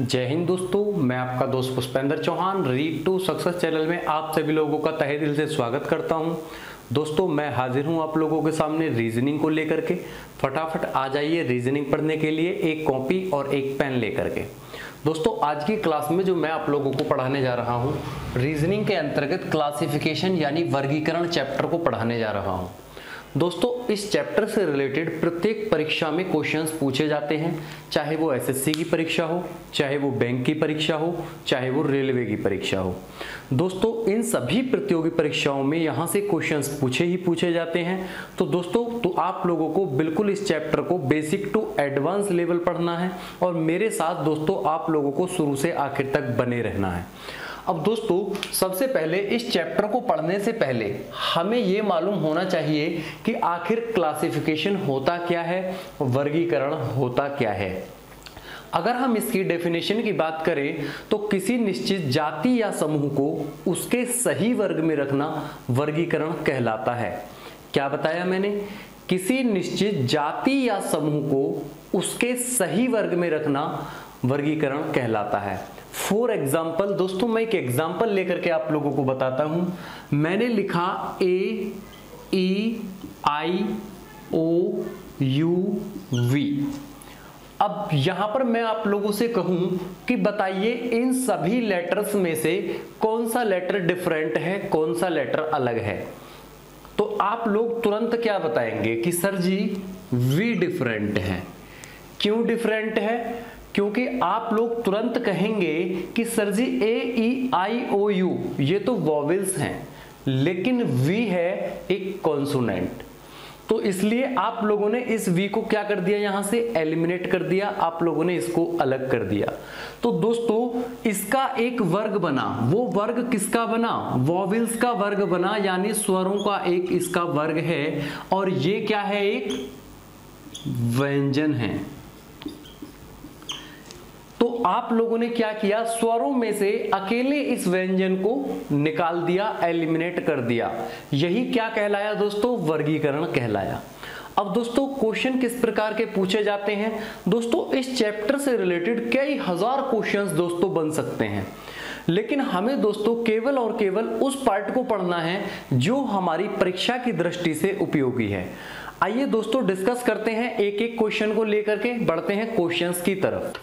जय हिंद दोस्तों, मैं आपका दोस्त Pushpendra Chauhan read to success channel में आप सभी लोगों का तहे दिल से स्वागत करता हूं। दोस्तों मैं हाजिर हूं आप लोगों के सामने रीजनिंग को लेकर के। फटाफट आ जाइए रीजनिंग पढ़ने के लिए एक कॉपी और एक पेन लेकर के। दोस्तों आज की क्लास में जो मैं आप लोगों को पढ़ाने जा रहा हूं, रीजनिंग के अंतर्गत क्लासिफिकेशन यानी वर्गीकरण चैप्टर को पढ़ाने जा रहा हूं। दोस्तों इस चैप्टर से रिलेटेड प्रत्येक परीक्षा में क्वेश्चंस पूछे जाते हैं, चाहे वो एसएससी की परीक्षा हो, चाहे वो बैंक की परीक्षा हो, चाहे वो रेलवे की परीक्षा हो। दोस्तों इन सभी प्रतियोगी परीक्षाओं में यहाँ से क्वेश्चंस पूछे जाते हैं। तो दोस्तों तो आप लोगों को बिल्कुल इस चैप्टर को बेसिक टू एडवांस लेवल पढ़ना है और मेरे साथ दोस्तों आप लोगों को शुरू से आखिर तक बने रहना है। अब दोस्तों सबसे पहले इस चैप्टर को पढ़ने से पहले हमें ये मालूम होना चाहिए कि आखिर क्लासिफिकेशन होता क्या है, वर्गीकरण होता क्या है। अगर हम इसकी डेफिनेशन की बात करें तो किसी निश्चित जाति या समूह को उसके सही वर्ग में रखना वर्गीकरण कहलाता है। क्या बताया मैंने? किसी निश्चित जाति या समूह को उसके सही वर्ग में रखना वर्गीकरण कहलाता है। फॉर एग्जाम्पल दोस्तों मैं एक एग्जाम्पल लेकर के आप लोगों को बताता हूं। मैंने लिखा A E I O U V। अब यहां पर मैं आप लोगों से कहूं कि बताइए इन सभी लेटर्स में से कौन सा लेटर डिफरेंट है, कौन सा लेटर अलग है। तो आप लोग तुरंत क्या बताएंगे कि सर जी V डिफरेंट है। क्यों डिफरेंट है? क्योंकि आप लोग तुरंत कहेंगे कि सर जी A-E-I-O-U ये तो वॉवेल्स हैं, लेकिन V है एक कॉन्सोनेंट। तो इसलिए आप लोगों ने इस V को क्या कर दिया, यहां से एलिमिनेट कर दिया, आप लोगों ने इसको अलग कर दिया। तो दोस्तों इसका एक वर्ग बना। वो वर्ग किसका बना? वॉवेल्स का वर्ग बना, यानी स्वरों का एक इसका वर्ग है। और ये क्या है? एक व्यंजन है। तो आप लोगों ने क्या किया, स्वरों में से अकेले इस व्यंजन को निकाल दिया, एलिमिनेट कर दिया। यही क्या कहलाया दोस्तों? वर्गीकरण कहलाया। अब दोस्तों क्वेश्चन किस प्रकार के पूछे जाते हैं? दोस्तों इस चैप्टर से रिलेटेड कई हजार क्वेश्चंस दोस्तों बन सकते हैं, लेकिन हमें दोस्तों केवल और केवल उस पार्ट को पढ़ना है जो हमारी परीक्षा की दृष्टि से उपयोगी है। आइए दोस्तों डिस्कस करते हैं एक एक क्वेश्चन को लेकर के, बढ़ते हैं क्वेश्चंस की तरफ।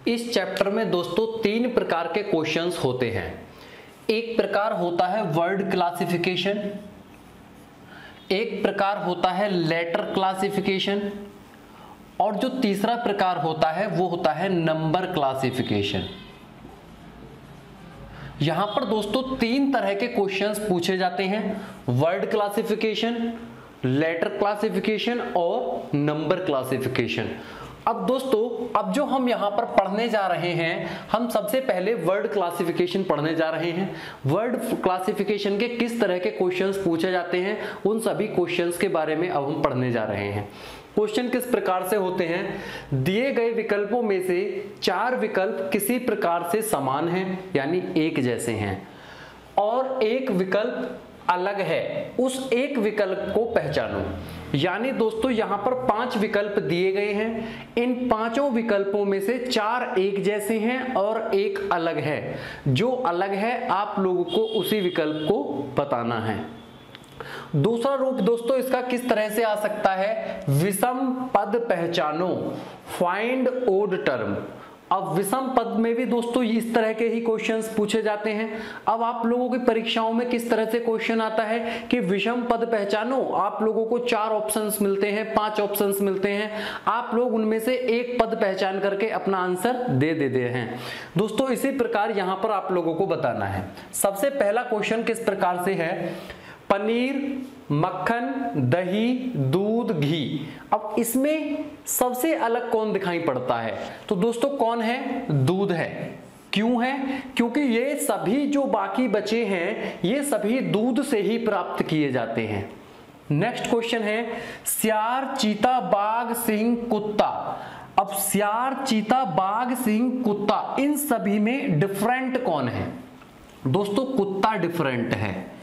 इस चैप्टर में दोस्तों तीन प्रकार के क्वेश्चंस होते हैं। एक प्रकार होता है वर्ड क्लासिफिकेशन, एक प्रकार होता है लेटर क्लासिफिकेशन, और जो तीसरा प्रकार होता है वो होता है नंबर क्लासिफिकेशन। यहां पर दोस्तों तीन तरह के क्वेश्चंस पूछे जाते हैं, वर्ड क्लासिफिकेशन, लेटर क्लासिफिकेशन और नंबर क्लासिफिकेशन। अब दोस्तों अब जो हम यहां पर पढ़ने जा रहे हैं, हम सबसे पहले वर्ड क्लासिफिकेशन पढ़ने जा रहे हैं। वर्ड क्लासिफिकेशन के किस तरह के क्वेश्चंस पूछे जाते हैं, उन सभी क्वेश्चंस के बारे में अब हम पढ़ने जा रहे हैं। क्वेश्चन किस प्रकार से होते हैं? दिए गए विकल्पों में से चार विकल्प किसी प्रकार से समान हैं, यानी एक जैसे हैं, और एक विकल्प अलग है, उस एक विकल्प को पहचानो। यानी दोस्तों यहां पर पांच विकल्प दिए गए हैं, इन पांचों विकल्पों में से चार एक जैसे हैं और एक अलग है। जो अलग है आप लोगों को उसी विकल्प को बताना है। दूसरा रूप दोस्तों इसका किस तरह से आ सकता है? विषम पद पहचानो, फाइंड ओड टर्म। अब विषम पद में भी दोस्तों इस तरह के ही क्वेश्चंस पूछे जाते हैं। अब आप लोगों की परीक्षाओं में किस तरह से क्वेश्चन आता है कि विषम पद पहचानो, आप लोगों को चार ऑप्शंस मिलते हैं, पांच ऑप्शंस मिलते हैं, आप लोग उनमें से एक पद पहचान करके अपना आंसर दे देते हैं। दोस्तों इसी प्रकार यहां पर आप लोगों को बताना है। सबसे पहला क्वेश्चन किस प्रकार से है? पनीर, मक्खन, दही, दूध, घी। अब इसमें सबसे अलग कौन दिखाई पड़ता है? तो दोस्तों कौन है? दूध है। क्यों है? क्योंकि ये सभी जो बाकी बचे हैं ये सभी दूध से ही प्राप्त किए जाते हैं। नेक्स्ट क्वेश्चन है सियार, चीता, बाघ, सिंह, कुत्ता। अब सियार, चीता, बाघ, सिंह, कुत्ता, इन सभी में डिफरेंट कौन है? दोस्तों कुत्ता डिफरेंट है।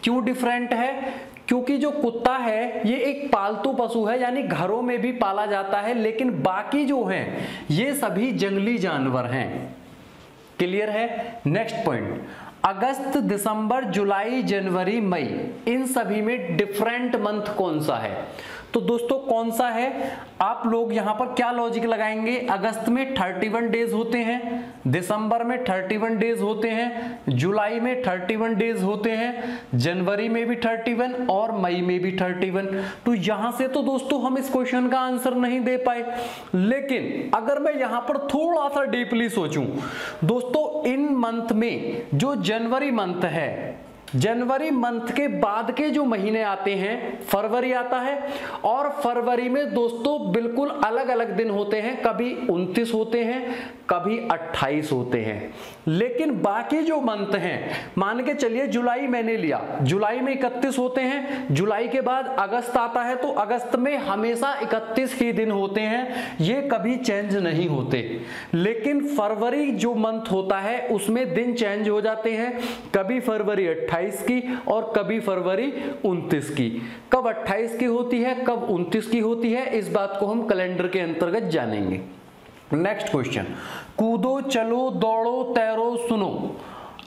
क्यों डिफरेंट है? क्योंकि जो कुत्ता है ये एक पालतू पशु है, यानी घरों में भी पाला जाता है, लेकिन बाकी जो हैं ये सभी जंगली जानवर हैं। क्लियर है? नेक्स्ट पॉइंट, अगस्त, दिसंबर, जुलाई, जनवरी, मई, इन सभी में डिफरेंट मंथ कौन सा है? तो दोस्तों कौन सा है? आप लोग यहां पर क्या लॉजिक लगाएंगे? अगस्त में 31 डेज होते हैं, दिसंबर में 31 डेज होते हैं, जुलाई में 31 डेज होते हैं, जनवरी में भी 31 और मई में भी 31। तो यहां से तो दोस्तों हम इस क्वेश्चन का आंसर नहीं दे पाए। लेकिन अगर मैं यहां पर थोड़ा सा डीपली सोचूं दोस्तों, इन मंथ में जो जनवरी मंथ है, जनवरी मंथ के बाद के जो महीने आते हैं, फरवरी आता है, और फरवरी में दोस्तों बिल्कुल अलग अलग दिन होते हैं, कभी 29 होते हैं, कभी 28 होते हैं। लेकिन बाकी जो मंथ हैं, मान के चलिए जुलाई मैंने लिया, जुलाई में 31 होते हैं, जुलाई के बाद अगस्त आता है तो अगस्त में हमेशा 31 ही दिन होते हैं, ये कभी चेंज नहीं होते। लेकिन फरवरी जो मंथ होता है उसमें दिन चेंज हो जाते हैं, कभी फरवरी 28 की और कभी फरवरी 29 की। कब 28 की होती है, कब 29 की होती है, इस बात को हम कैलेंडर के अंतर्गत जानेंगे। नेक्स्ट क्वेश्चन, कूदो, चलो, दौड़ो, तैरो, सुनो।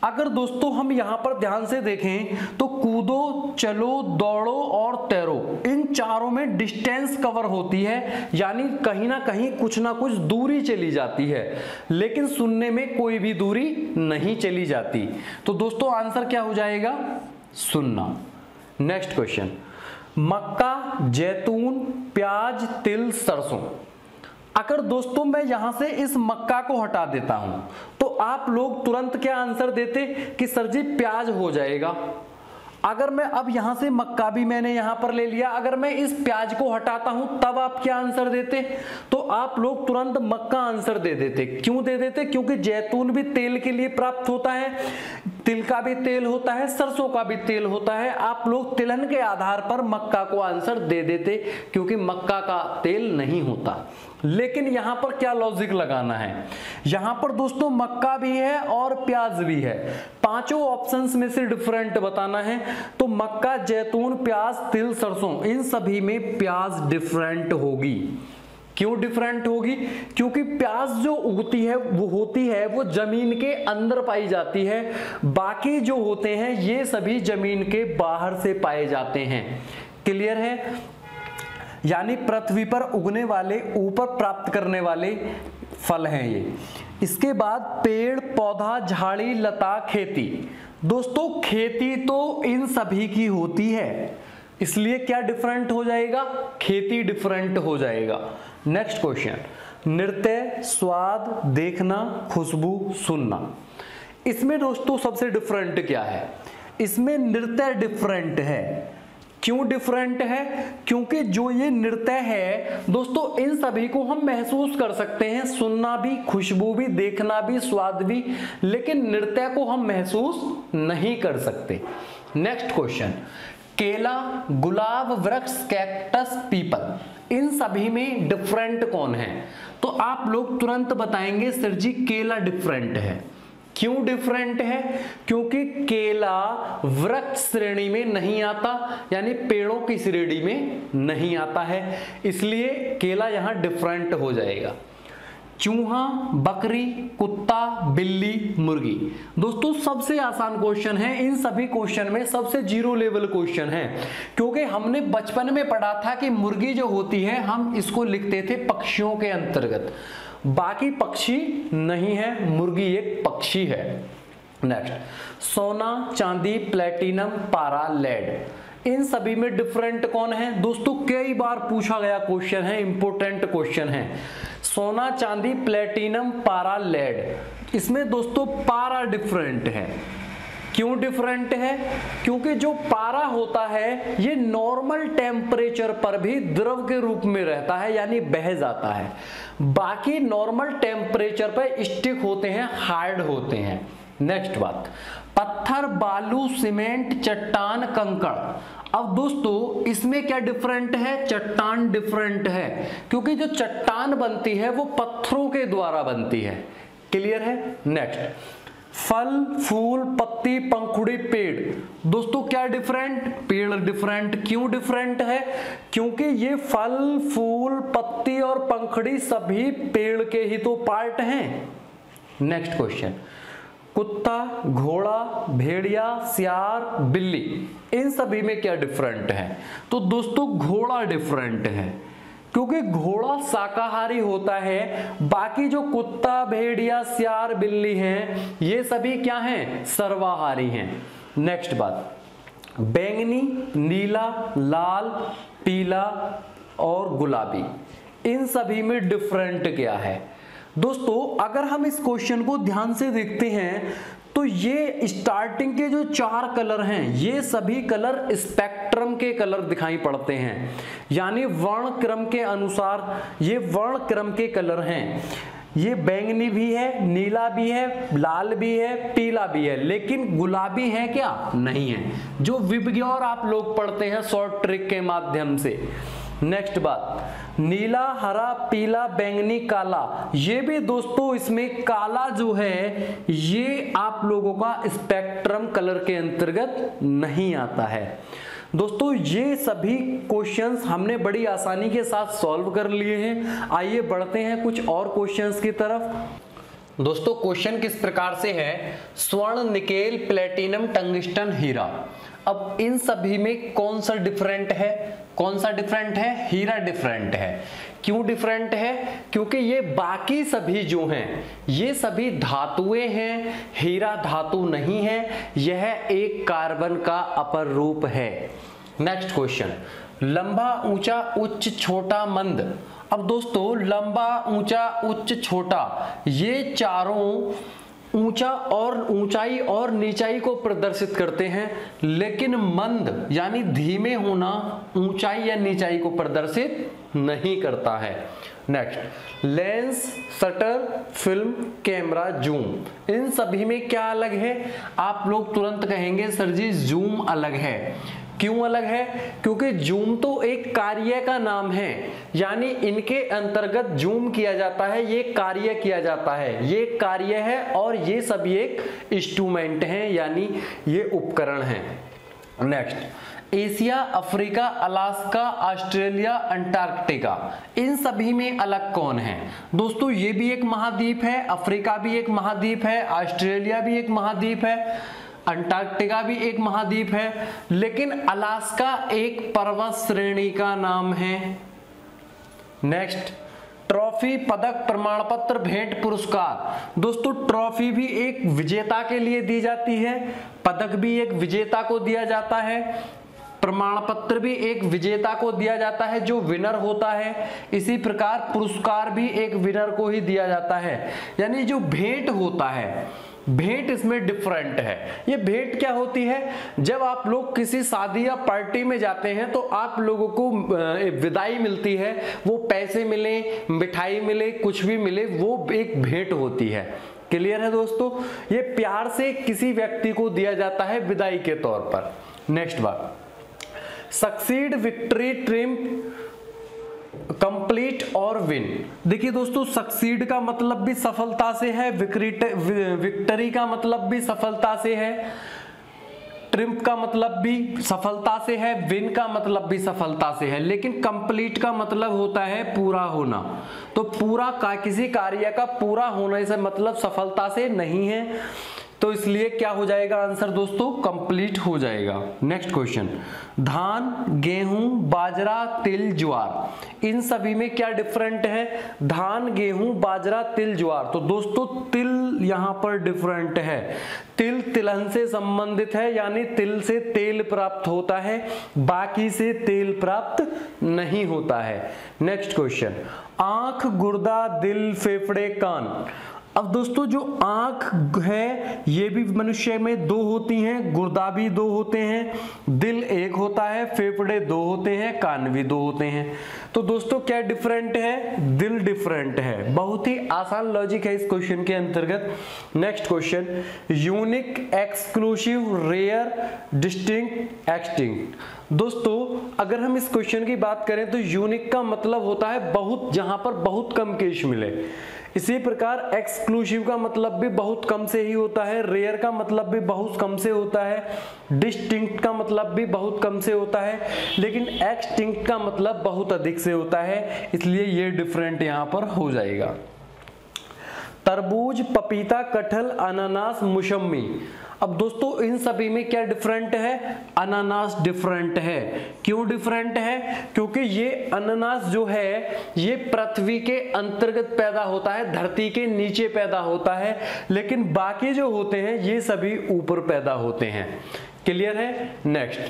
अगर दोस्तों हम यहां पर ध्यान से देखें तो कूदो, चलो, दौड़ो और तैरो, इन चारों में डिस्टेंस कवर होती है, यानी कहीं ना कहीं कुछ ना कुछ दूरी चली जाती है, लेकिन सुनने में कोई भी दूरी नहीं चली जाती। तो दोस्तों आंसर क्या हो जाएगा? सुनना। नेक्स्ट क्वेश्चन, मक्का, जैतून, प्याज, तिल, सरसों। अगर दोस्तों मैं यहां से इस मक्का को हटा देता हूं तो आप लोग तुरंत क्या आंसर देते कि सर जी प्याज हो जाएगा। अगर मैं अब यहां से मक्का भी मैंने यहां पर ले लिया, अगर मैं इस प्याज को हटाता हूं तब आप क्या आंसर देते? तो आप लोग तुरंत मक्का आंसर दे देते। क्यों दे देते? क्योंकि जैतून भी तेल के लिए प्राप्त होता है, तिल का भी तेल होता है, सरसों का भी तेल होता है। आप लोग तिलहन के आधार पर मक्का को आंसर दे देते, क्योंकि मक्का का तेल नहीं होता। लेकिन यहां पर क्या लॉजिक लगाना है? यहां पर दोस्तों मक्का भी है और प्याज भी है, पांचों ऑप्शंस में से डिफरेंट बताना है। तो मक्का, जैतून, प्याज, तिल, सरसों, इन सभी में प्याज डिफरेंट होगी। क्यों डिफरेंट होगी? क्योंकि प्याज जो उगती है वो जमीन के अंदर पाई जाती है, बाकी जो होते हैं ये सभी जमीन के बाहर से पाए जाते हैं। क्लियर है? यानी पृथ्वी पर उगने वाले, ऊपर प्राप्त करने वाले फल हैं ये। इसके बाद पेड़, पौधा, झाड़ी, लता, खेती। दोस्तों खेती तो इन सभी की होती है, इसलिए क्या डिफरेंट हो जाएगा? खेती डिफरेंट हो जाएगा। नेक्स्ट क्वेश्चन, नृत्य, स्वाद, देखना, खुशबू, सुनना। इसमें दोस्तों सबसे डिफरेंट क्या है? इसमें नृत्य डिफरेंट है। क्यों डिफरेंट है? क्योंकि जो ये नृत्य है दोस्तों, इन सभी को हम महसूस कर सकते हैं, सुनना भी, खुशबू भी, देखना भी, स्वाद भी, लेकिन नृत्य को हम महसूस नहीं कर सकते। नेक्स्ट क्वेश्चन, केला, गुलाब, वृक्ष, कैक्टस, पीपल, इन सभी में डिफरेंट कौन है? तो आप लोग तुरंत बताएंगे सर जी केला डिफरेंट है। क्यों डिफरेंट है? क्योंकि केला वृक्ष श्रेणी में नहीं आता, यानी पेड़ों की श्रेणी में नहीं आता है, इसलिए केला यहां डिफरेंट हो जाएगा। चूहा, बकरी, कुत्ता, बिल्ली, मुर्गी। दोस्तों सबसे आसान क्वेश्चन है, इन सभी क्वेश्चन में सबसे जीरो लेवल क्वेश्चन है, क्योंकि हमने बचपन में पढ़ा था कि मुर्गी जो होती है हम इसको लिखते थे पक्षियों के अंतर्गत, बाकी पक्षी नहीं है, मुर्गी एक पक्षी है। नेक्स्ट, सोना, चांदी, प्लेटिनम, पारा, लेड, इन सभी में डिफरेंट कौन है? दोस्तों कई बार पूछा गया क्वेश्चन है, इंपॉर्टेंट क्वेश्चन है। सोना, चांदी, प्लेटिनम, पारा, लेड, इसमें दोस्तों पारा डिफरेंट है। क्यों डिफरेंट है? क्योंकि जो पारा होता है ये नॉर्मल टेम्परेचर पर भी द्रव के रूप में रहता है, यानी बह जाता है, बाकी नॉर्मल टेम्परेचर पर स्टिक होते हैं, हार्ड होते हैं। नेक्स्ट बात, पत्थर, बालू, सीमेंट, चट्टान, कंकड़। अब दोस्तों इसमें क्या डिफरेंट है? चट्टान डिफरेंट है, क्योंकि जो चट्टान बनती है वो पत्थरों के द्वारा बनती है। क्लियर है? नेक्स्ट, फल, फूल, पत्ती, पंखुड़ी, पेड़। दोस्तों क्या डिफरेंट? पेड़ डिफरेंट। क्यों डिफरेंट है? क्योंकि ये फल, फूल, पत्ती और पंखुड़ी सभी पेड़ के ही तो पार्ट हैं। नेक्स्ट क्वेश्चन, कुत्ता, घोड़ा, भेड़िया, सियार, बिल्ली, इन सभी में क्या डिफरेंट है? तो दोस्तों घोड़ा डिफरेंट है, क्योंकि घोड़ा शाकाहारी होता है, बाकी जो कुत्ता, भेड़िया, सियार, बिल्ली हैं ये सभी क्या हैं? सर्वाहारी हैं। नेक्स्ट बात, बैंगनी, नीला, लाल, पीला और गुलाबी, इन सभी में डिफरेंट क्या है? दोस्तों अगर हम इस क्वेश्चन को ध्यान से देखते हैं तो ये स्टार्टिंग के जो 4 कलर हैं ये सभी कलर स्पेक्ट्रम के कलर दिखाई पड़ते हैं, यानी वर्ण क्रम के अनुसार ये वर्ण क्रम के कलर हैं। ये बैंगनी भी है, नीला भी है, लाल भी है, पीला भी है, लेकिन गुलाबी है क्या? नहीं है, जो विबग्योर आप लोग पढ़ते हैं शॉर्ट ट्रिक के माध्यम से। नेक्स्ट बात, नीला, हरा, पीला, बैंगनी, काला, ये भी दोस्तों इसमें काला जो है ये आप लोगों का स्पेक्ट्रम कलर के अंतर्गत नहीं आता है। दोस्तों ये सभी क्वेश्चंस हमने बड़ी आसानी के साथ सॉल्व कर लिए हैं। आइए बढ़ते हैं कुछ और क्वेश्चंस की तरफ। दोस्तों क्वेश्चन किस प्रकार से है, स्वर्ण, निकेल, प्लेटिनम, टंगस्टन, हीरा। अब इन सभी में कौन सा डिफरेंट है? कौन सा डिफरेंट है? हीरा डिफरेंट है। क्यों डिफरेंट है? क्योंकि ये बाकी सभी जो हैं ये सभी धातुएं हैं, हीरा धातु नहीं है, यह एक कार्बन का अपर रूप है। नेक्स्ट क्वेश्चन, लंबा, ऊंचा, उच्च, छोटा, मंद। अब दोस्तों लंबा, ऊंचा, उच्च, छोटा ये चारों ऊंचा और ऊंचाई और नीचाई को प्रदर्शित करते हैं, लेकिन मंद यानी धीमे होना ऊंचाई या नीचाई को प्रदर्शित नहीं करता है। Next, lens, shutter, film, camera, zoom, इन सभी में क्या अलग है? आप लोग तुरंत कहेंगे सर जी जूम अलग है। क्यों अलग है? क्योंकि जूम तो एक कार्य का नाम है, यानी इनके अंतर्गत जूम किया जाता है, ये कार्य किया जाता है, ये कार्य है और ये सभी एक इंस्ट्रूमेंट हैं, यानी ये उपकरण हैं। Next, Asia, Africa, Alaska, Australia, Antarctica, इन सभी में अलग कौन है? दोस्तों ये भी एक महाद्वीप है, अफ्रीका भी एक महाद्वीप है, ऑस्ट्रेलिया भी एक महाद्वीप है, अंटार्कटिका भी एक महाद्वीप है, लेकिन अलास्का एक पर्वत श्रेणी का नाम है। नेक्स्ट, ट्रॉफी, पदक, प्रमाण पत्र, भेंट, पुरस्कार। दोस्तों ट्रॉफी भी एक विजेता के लिए दी जाती है, पदक भी एक विजेता को दिया जाता है, प्रमाण पत्र भी एक विजेता को दिया जाता है जो विनर होता है, इसी प्रकार पुरस्कार भी एक विनर को ही दिया जाता है। यानी जो भेंट होता है, भेंट इसमें डिफरेंट है। ये भेंट क्या होती है? जब आप लोग किसी शादी या पार्टी में जाते हैं तो आप लोगों को विदाई मिलती है, वो पैसे मिले, मिठाई मिले, कुछ भी मिले, वो एक भेंट होती है। क्लियर है दोस्तों? ये प्यार से किसी व्यक्ति को दिया जाता है विदाई के तौर पर। नेक्स्ट बात, सक्सीड, विक्ट्री, ट्रिम्फ, कंप्लीट और विन। देखिए दोस्तों सक्सीड का मतलब भी सफलता से है, विक्ट्री का मतलब भी सफलता से है, ट्रिम्फ का मतलब भी सफलता से है, विन का मतलब भी सफलता से है, लेकिन कंप्लीट का मतलब होता है पूरा होना। तो पूरा का किसी कार्य का पूरा होने से मतलब सफलता से नहीं है, तो इसलिए क्या हो जाएगा आंसर दोस्तों? कंप्लीट हो जाएगा। नेक्स्ट क्वेश्चन, धान, गेहूं, बाजरा, तिल, ज्वार, इन सभी में क्या डिफरेंट है? धान, गेहूं, बाजरा, तिल, ज्वार। तो दोस्तों तिल यहां पर डिफरेंट है। तिल तिलहन से संबंधित है, यानी तिल से तेल प्राप्त होता है, बाकी से तेल प्राप्त नहीं होता है। नेक्स्ट क्वेश्चन, आंख, गुर्दा, दिल, फेफड़े, कान। अब दोस्तों जो आंख है ये भी मनुष्य में 2 होती हैं, गुर्दा भी 2 होते हैं, दिल 1 होता है, फेफड़े 2 होते हैं, कान भी 2 होते हैं। तो दोस्तों क्या डिफरेंट है? दिल डिफरेंट है। बहुत ही आसान लॉजिक है इस क्वेश्चन के अंतर्गत। Next question, unique, exclusive, rare, distinct, extinct. दोस्तों अगर हम इस क्वेश्चन की बात करें तो यूनिक का मतलब होता है बहुत, जहां पर बहुत कम केस मिले। इसी प्रकार एक्सक्लूसिव का मतलब भी बहुत कम से ही होता है, रेयर का मतलब भी बहुत कम से होता है, डिस्टिंक्ट का मतलब भी बहुत कम से होता है, लेकिन एक्सटिंक्ट का मतलब बहुत अधिक से होता है, इसलिए ये डिफरेंट यहां पर हो जाएगा। तरबूज, पपीता, कटहल, अनानास, मौसम्मी। अब दोस्तों इन सभी में क्या डिफरेंट है? अनानास डिफरेंट है। क्यों डिफरेंट है? क्योंकि ये अनानास जो है ये पृथ्वी के अंतर्गत पैदा होता है, धरती के नीचे पैदा होता है, लेकिन बाकी जो होते हैं ये सभी ऊपर पैदा होते हैं। क्लियर है? नेक्स्ट,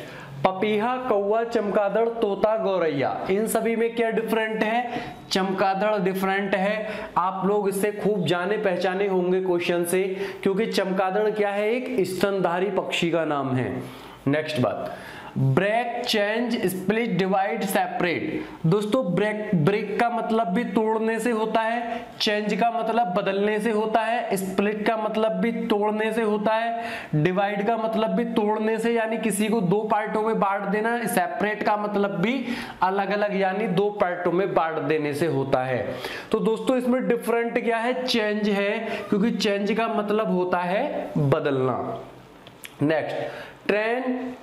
पपीहा, कौवा, चमगादड़, तोता, गौरैया, इन सभी में क्या डिफरेंट है? चमगादड़ डिफरेंट है। आप लोग इससे खूब जाने पहचाने होंगे क्वेश्चन से, क्योंकि चमगादड़ क्या है? एक स्तनधारी पक्षी का नाम है। नेक्स्ट बात, break, change, split, divide, separate. दोस्तों ब्रेक का मतलब भी तोड़ने से होता है, चेंज का मतलब बदलने से होता है, स्प्लिट का मतलब भी तोड़ने से होता है, डिवाइड का मतलब भी तोड़ने से यानी किसी को दो पार्टों में बांट देना, सेपरेट का मतलब भी अलग अलग यानी दो पार्टों में बांट देने से होता है। तो दोस्तों इसमें डिफरेंट क्या है? चेंज है, क्योंकि चेंज का मतलब होता है बदलना। Next, train,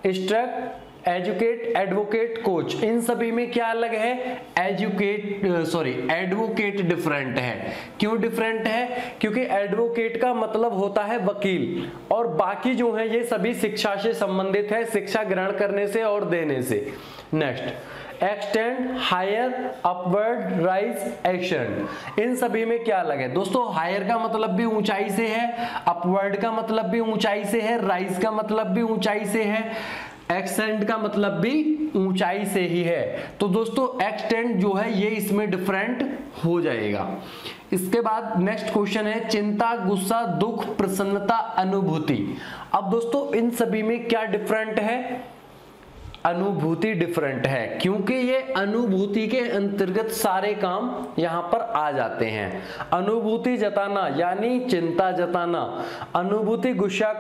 instruct, educate, advocate, coach, इन सभी में क्या अलग है? एडवोकेट डिफरेंट है। क्यों डिफरेंट है? क्योंकि एडवोकेट का मतलब होता है वकील, और बाकी जो है ये सभी शिक्षा से संबंधित है, शिक्षा ग्रहण करने से और देने से। Next, extend, higher, upward, rise, extend, इन सभी में क्या अलग है? दोस्तों हायर का मतलब भी ऊंचाई से है, अपवर्ड का मतलब भी ऊंचाई से है, राइज का मतलब भी ऊंचाई से है, एक्सटेंड का मतलब भी ऊंचाई से ही है। तो दोस्तों एक्सटेंड जो है ये इसमें डिफरेंट हो जाएगा। इसके बाद नेक्स्ट क्वेश्चन है चिंता, गुस्सा, दुख, प्रसन्नता, अनुभूति। अब दोस्तों इन सभी में क्या डिफरेंट है? अनुभूति डिफरेंट है, क्योंकि ये अनुभूति के अंतर्गत सारे काम यहां पर आ जाते हैं। अनुभूति जताना यानी चिंता जताना, अनुभूति, गुस्सा,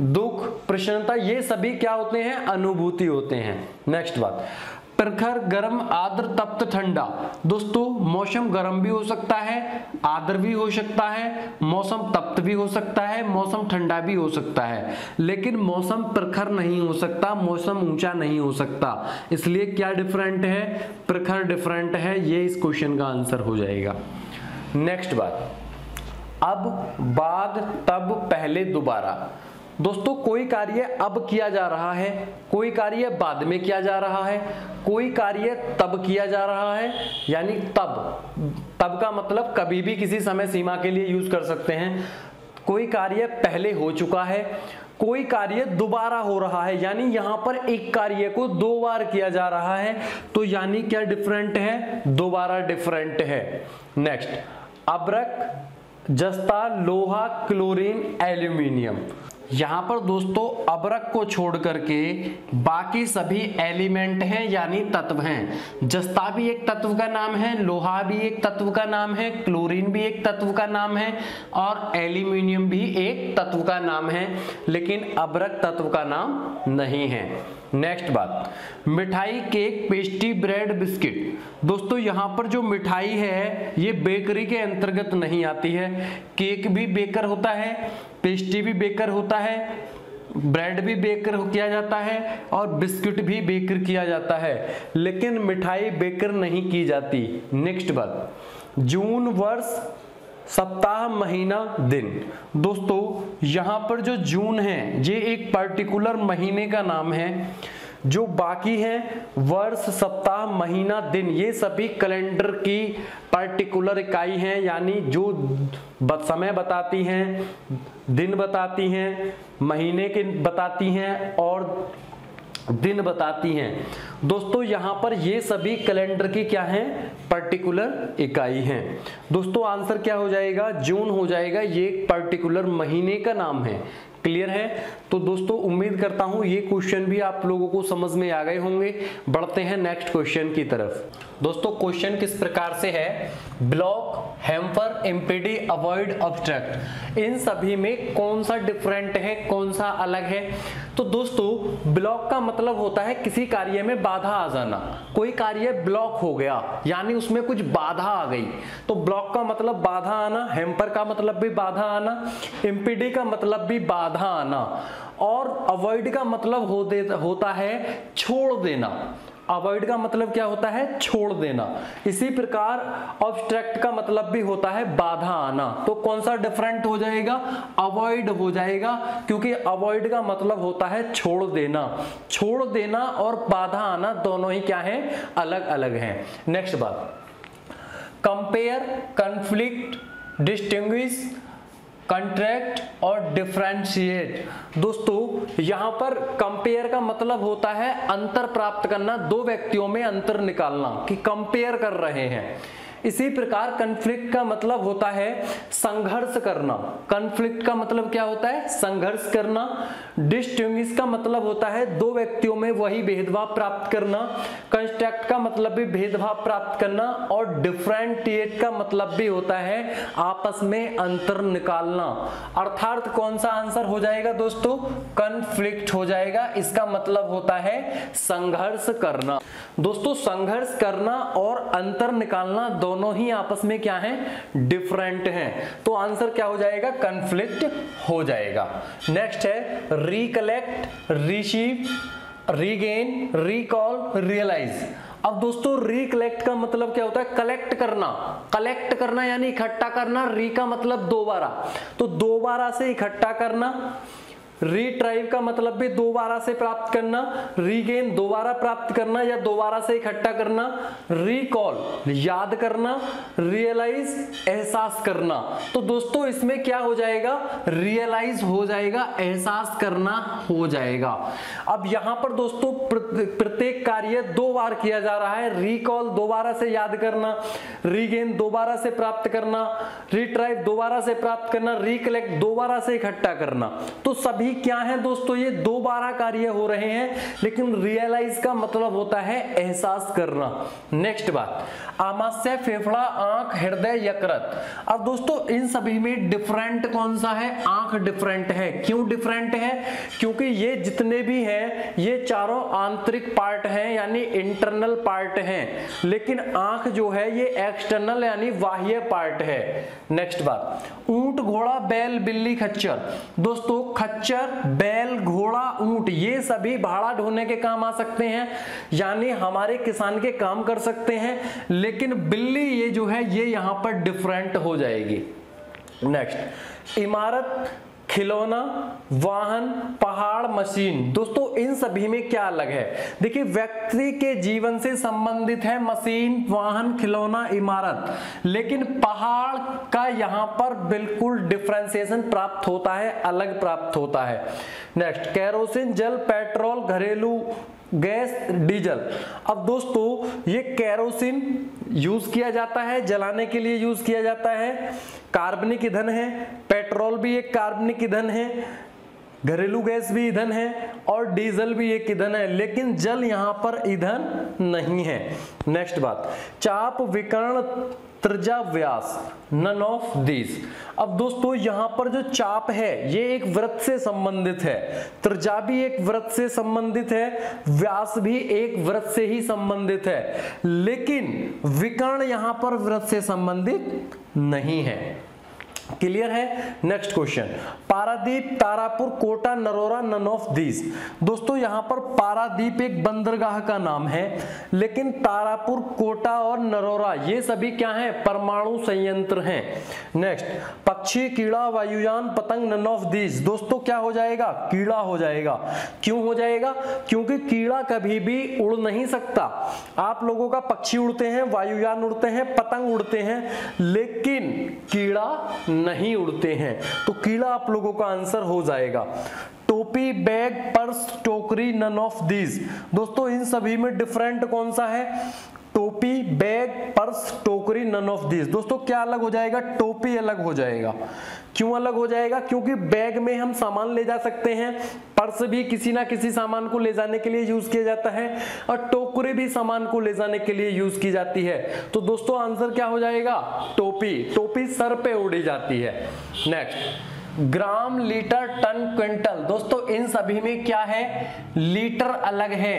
दुख, प्रसन्नता, ये सभी क्या होते हैं? अनुभूति होते हैं। नेक्स्ट बात, प्रखर, गर्म, आर्द्र, तप्त, ठंडा। दोस्तों मौसम गर्म भी हो सकता है, आर्द्र भी हो सकता है, मौसम तप्त भी हो सकता है, मौसम ठंडा भी हो सकता है, लेकिन मौसम प्रखर नहीं हो सकता, मौसम ऊंचा नहीं हो सकता। इसलिए क्या डिफरेंट है? प्रखर डिफरेंट है। ये इस क्वेश्चन का आंसर हो जाएगा। नेक्स्ट बात, अब, बाद, तब, पहले, दोबारा। दोस्तों कोई कार्य अब किया जा रहा है, कोई कार्य बाद में किया जा रहा है, कोई कार्य तब किया जा रहा है यानी तब का मतलब कभी भी किसी समय सीमा के लिए यूज कर सकते हैं। कोई कार्य पहले हो चुका है, कोई कार्य दोबारा हो रहा है यानी यहां पर एक कार्य को दो बार किया जा रहा है, तो यानी क्या डिफरेंट है? दोबारा डिफरेंट है। नेक्स्ट, अब्रक, जस्ता, लोहा, क्लोरीन, एल्यूमिनियम। यहां पर दोस्तों अब्रक को छोड़ करके बाकी सभी एलिमेंट हैं यानी तत्व हैं। जस्ता भी एक तत्व का नाम है, लोहा भी एक तत्व का नाम है, क्लोरीन भी एक तत्व का नाम है और एल्यूमिनियम भी एक तत्व का नाम है, लेकिन अब्रक तत्व का नाम नहीं है। नेक्स्ट बात, मिठाई, केक, पेस्ट्री, ब्रेड, बिस्किट। दोस्तों यहाँ पर जो मिठाई है ये बेकरी के अंतर्गत नहीं आती है। केक भी बेकर होता है, पेस्ट्री भी बेकर होता है, ब्रेड भी बेकर किया जाता है और बिस्किट भी बेकर किया जाता है, लेकिन मिठाई बेकर नहीं की जाती। नेक्स्ट बात, जून, वर्ष, सप्ताह, महीना, दिन। दोस्तों यहां पर जो जून है ये एक पर्टिकुलर महीने का नाम है, जो बाकी है वर्ष, सप्ताह, महीना, दिन, ये सभी कैलेंडर की पर्टिकुलर इकाई हैं यानी जो समय बताती हैं, दिन बताती हैं, महीने के बताती हैं और दिन बताती हैं। दोस्तों यहां पर ये सभी कैलेंडर की क्या हैं? पर्टिकुलर इकाई हैं। दोस्तों आंसर क्या हो जाएगा? जून हो जाएगा। ये एक पर्टिकुलर महीने का नाम है, क्लियर है? तो दोस्तों उम्मीद करता हूं ये क्वेश्चन भी आप लोगों को समझ में आ गए होंगे। बढ़ते हैं नेक्स्ट क्वेश्चन की तरफ। दोस्तों क्वेश्चन किस प्रकार से है, ब्लॉक, हैम्पर, इम्पीडी, अवॉइड, ऑब्स्ट्रक्ट, इन सभी में कौन सा डिफरेंट है, कौन सा अलग है? तो दोस्तों ब्लॉक का मतलब होता है किसी कार्य में बाधा आ जाना। कोई कार्य ब्लॉक हो गया यानी उसमें कुछ बाधा आ गई, तो ब्लॉक का मतलब बाधा आना, हैम्पर का मतलब भी बाधा आना, इम्पीडी का मतलब भी बाधा आना, और अवॉइड का मतलब होता है छोड़ देना। अवॉइड का मतलब क्या होता है, छोड़ देना। इसी प्रकार ऑब्स्ट्रक्ट का मतलब भी होता है बाधा आना। तो कौन सा डिफरेंट हो जाएगा, अवॉइड हो जाएगा, क्योंकि अवॉइड का मतलब होता है छोड़ देना। छोड़ देना और बाधा आना दोनों ही क्या है, अलग अलग हैं। नेक्स्ट बात, कंपेयर, कन्फ्लिक्ट, डिस्टिंग्विश, कंट्रैक्ट और डिफरेंशिएट। दोस्तों यहां पर कंपेयर का मतलब होता है अंतर प्राप्त करना, दो व्यक्तियों में अंतर निकालना कि कंपेयर कर रहे हैं। इसी प्रकार कन्फ्लिक्ट का मतलब होता है संघर्ष करना। कन्फ्लिक्ट का मतलब क्या होता है, संघर्ष करना। डिस्टिंग्विश का मतलब होता है दो व्यक्तियों में वही भेदभाव प्राप्त करना। कंस्ट्रक्ट का मतलब भी भेदभाव प्राप्त करना, और डिफरेंशिएट का मतलब भी होता है आपस में अंतर निकालना। अर्थात कौन सा आंसर हो जाएगा दोस्तों, कन्फ्लिक्ट हो जाएगा। इसका मतलब होता है संघर्ष करना। दोस्तों संघर्ष करना और अंतर निकालना दोनों ही आपस में क्या है, डिफरेंट हैं। तो आंसर क्या हो जाएगा, कन्फ्लिक्ट हो जाएगा। नेक्स्ट है recollect, receive, regain, recall, realise. अब दोस्तों रिकलेक्ट का मतलब क्या होता है, कलेक्ट करना। कलेक्ट करना यानी इकट्ठा करना। री का मतलब दोबारा, तो दोबारा से इकट्ठा करना। रिट्राइव का मतलब भी दोबारा से प्राप्त करना। रीगेन दोबारा प्राप्त करना या दोबारा से इकट्ठा करना। रिकॉल याद करना। रियलाइज एहसास करना। तो दोस्तों इसमें क्या हो जाएगा, रियलाइज हो जाएगा, एहसास करना हो जाएगा। अब यहां पर दोस्तों प्रत्येक कार्य दो बार किया जा रहा है। रिकॉल दोबारा से याद करना, रीगेन दोबारा से प्राप्त करना, रिट्राइव दोबारा से प्राप्त करना, रिकलेक्ट दोबारा से इकट्ठा करना। तो सभी क्या है दोस्तों, ये दोबारा कार्य हो रहे हैं, लेकिन रियलाइज का मतलब होता है एहसास करना। नेक्स्ट बात, आमाशय, फेफड़ा, आंख, हृदय, यकृत। अब दोस्तों इन सभी में डिफरेंट कौन सा है, आंख डिफरेंट है। क्यों डिफरेंट है, क्योंकि ये जितने भी हैं ये चारों आंतरिक पार्ट हैं यानी इंटरनल पार्ट हैं, लेकिन आंख जो है ये एक्सटर्नल यानी बाह्य पार्ट है। नेक्स्ट बात, ऊंट, घोड़ा, बैल, बिल्ली, खच्चर। दोस्तों खच्चर, बैल, घोड़ा, ऊंट ये सभी भाड़ा ढोने के काम आ सकते हैं, यानी हमारे किसान के काम कर सकते हैं, लेकिन बिल्ली ये जो है ये यहां पर डिफरेंट हो जाएगी। नेक्स्ट, इमारत, खिलौना, वाहन, पहाड़, मशीन। दोस्तों इन सभी में क्या अलग है, देखिए व्यक्ति के जीवन से संबंधित है मशीन, वाहन, खिलौना, इमारत, लेकिन पहाड़ का यहां पर बिल्कुल डिफरेंशिएशन प्राप्त होता है, अलग प्राप्त होता है। नेक्स्ट, कैरोसिन, जल, पेट्रोल, घरेलू गैस, डीजल। अब दोस्तों ये कैरोसिन यूज किया जाता है, जलाने के लिए यूज किया जाता है, कार्बनिक ईंधन है। पेट्रोल भी एक कार्बनिक ईंधन है, घरेलू गैस भी ईंधन है, और डीजल भी एक ईंधन है, लेकिन जल यहां पर ईंधन नहीं है। नेक्स्ट बात, चाप, विकर्ण, त्रिज्या, व्यास, नन ऑफ दिस। अब दोस्तों यहां पर जो चाप है ये एक वृत्त से संबंधित है, त्रिज्या भी एक वृत्त से संबंधित है, व्यास भी एक वृत्त से ही संबंधित है, लेकिन विकर्ण यहां पर वृत्त से संबंधित नहीं है। क्लियर है। Next question, Paradip, Tarapur, Kota, Narora, none of these. दोस्तों यहां पर पारादीप एक बंदरगाह का नाम है, लेकिन तारापुर, कोटा और नरोरा ये सभी क्या हैं, परमाणु संयंत्र हैं। नेक्स्ट, पक्षी, कीड़ा, वायुयान, पतंग, नन ऑफ दीज। दोस्तों क्या हो जाएगा, कीड़ा हो जाएगा। क्यों हो जाएगा, क्योंकि कीड़ा कभी भी उड़ नहीं सकता। आप लोगों का पक्षी उड़ते हैं, वायुयान उड़ते हैं, पतंग उड़ते हैं, लेकिन कीड़ा नहीं उड़ते हैं, तो कीड़ा आप लोगों का आंसर हो जाएगा। टोपी, बैग, पर्स, टोकरी, नन ऑफ दीज। दोस्तों इन सभी में डिफरेंट कौन सा है, टोपी टोपी, बैग, पर्स, टोकरी, नन ऑफ दिस। दोस्तों क्या अलग हो जाएगा? टोपी अलग हो जाएगा। क्यों अलग हो जाएगा? क्योंकि बैग में हम सामान ले जा सकते हैं, पर्स भी किसी ना किसी सामान को ले जाने के लिए यूज किया जाता है, और टोकरी भी सामान को ले जाने के लिए यूज की जाती है। तो दोस्तों आंसर क्या हो जाएगा? टोपी। टोपी सर पे ओढ़ी जाती है। नेक्स्ट, ग्राम, लीटर, टन, क्विंटल। दोस्तों इन सभी में क्या है? लीटर अलग है,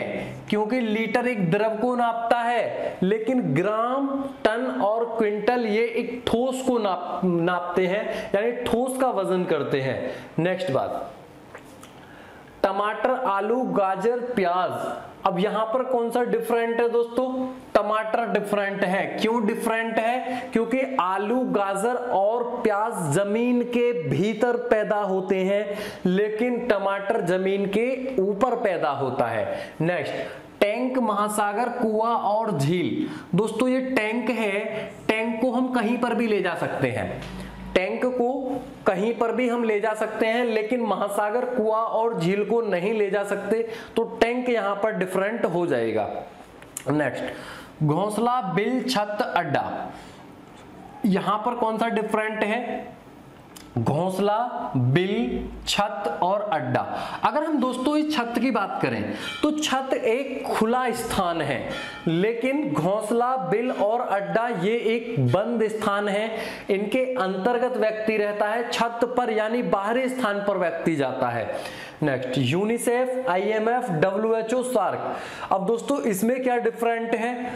क्योंकि लीटर एक द्रव को नापता है, लेकिन ग्राम, टन और क्विंटल ये एक ठोस को नापते हैं, यानी ठोस का वजन करते हैं। नेक्स्ट बात, टमाटर, आलू, गाजर, प्याज। अब यहां पर कौन सा डिफरेंट है दोस्तों? टमाटर डिफरेंट है। क्यों डिफरेंट है? क्योंकि आलू, गाजर और प्याज जमीन के भीतर पैदा होते हैं, लेकिन टमाटर जमीन के ऊपर पैदा होता है। नेक्स्ट, टैंक, महासागर, कुआं और झील। दोस्तों ये टैंक है, टैंक को हम कहीं पर भी ले जा सकते हैं, टैंक को कहीं पर भी हम ले जा सकते हैं, लेकिन महासागर, कुआं और झील को नहीं ले जा सकते, तो टैंक यहां पर डिफरेंट हो जाएगा। नेक्स्ट, घोंसला, बिल, छत, अड्डा। यहां पर कौन सा डिफरेंट है? घोंसला, बिल, छत और अड्डा। अगर हम दोस्तों इस छत की बात करें तो छत एक खुला स्थान है, लेकिन घोंसला, बिल और अड्डा ये एक बंद स्थान है। इनके अंतर्गत व्यक्ति रहता है, छत पर यानी बाहरी स्थान पर व्यक्ति जाता है। Next, UNICEF, IMF, WHO, SAARC. अब दोस्तों इसमें क्या डिफरेंट है?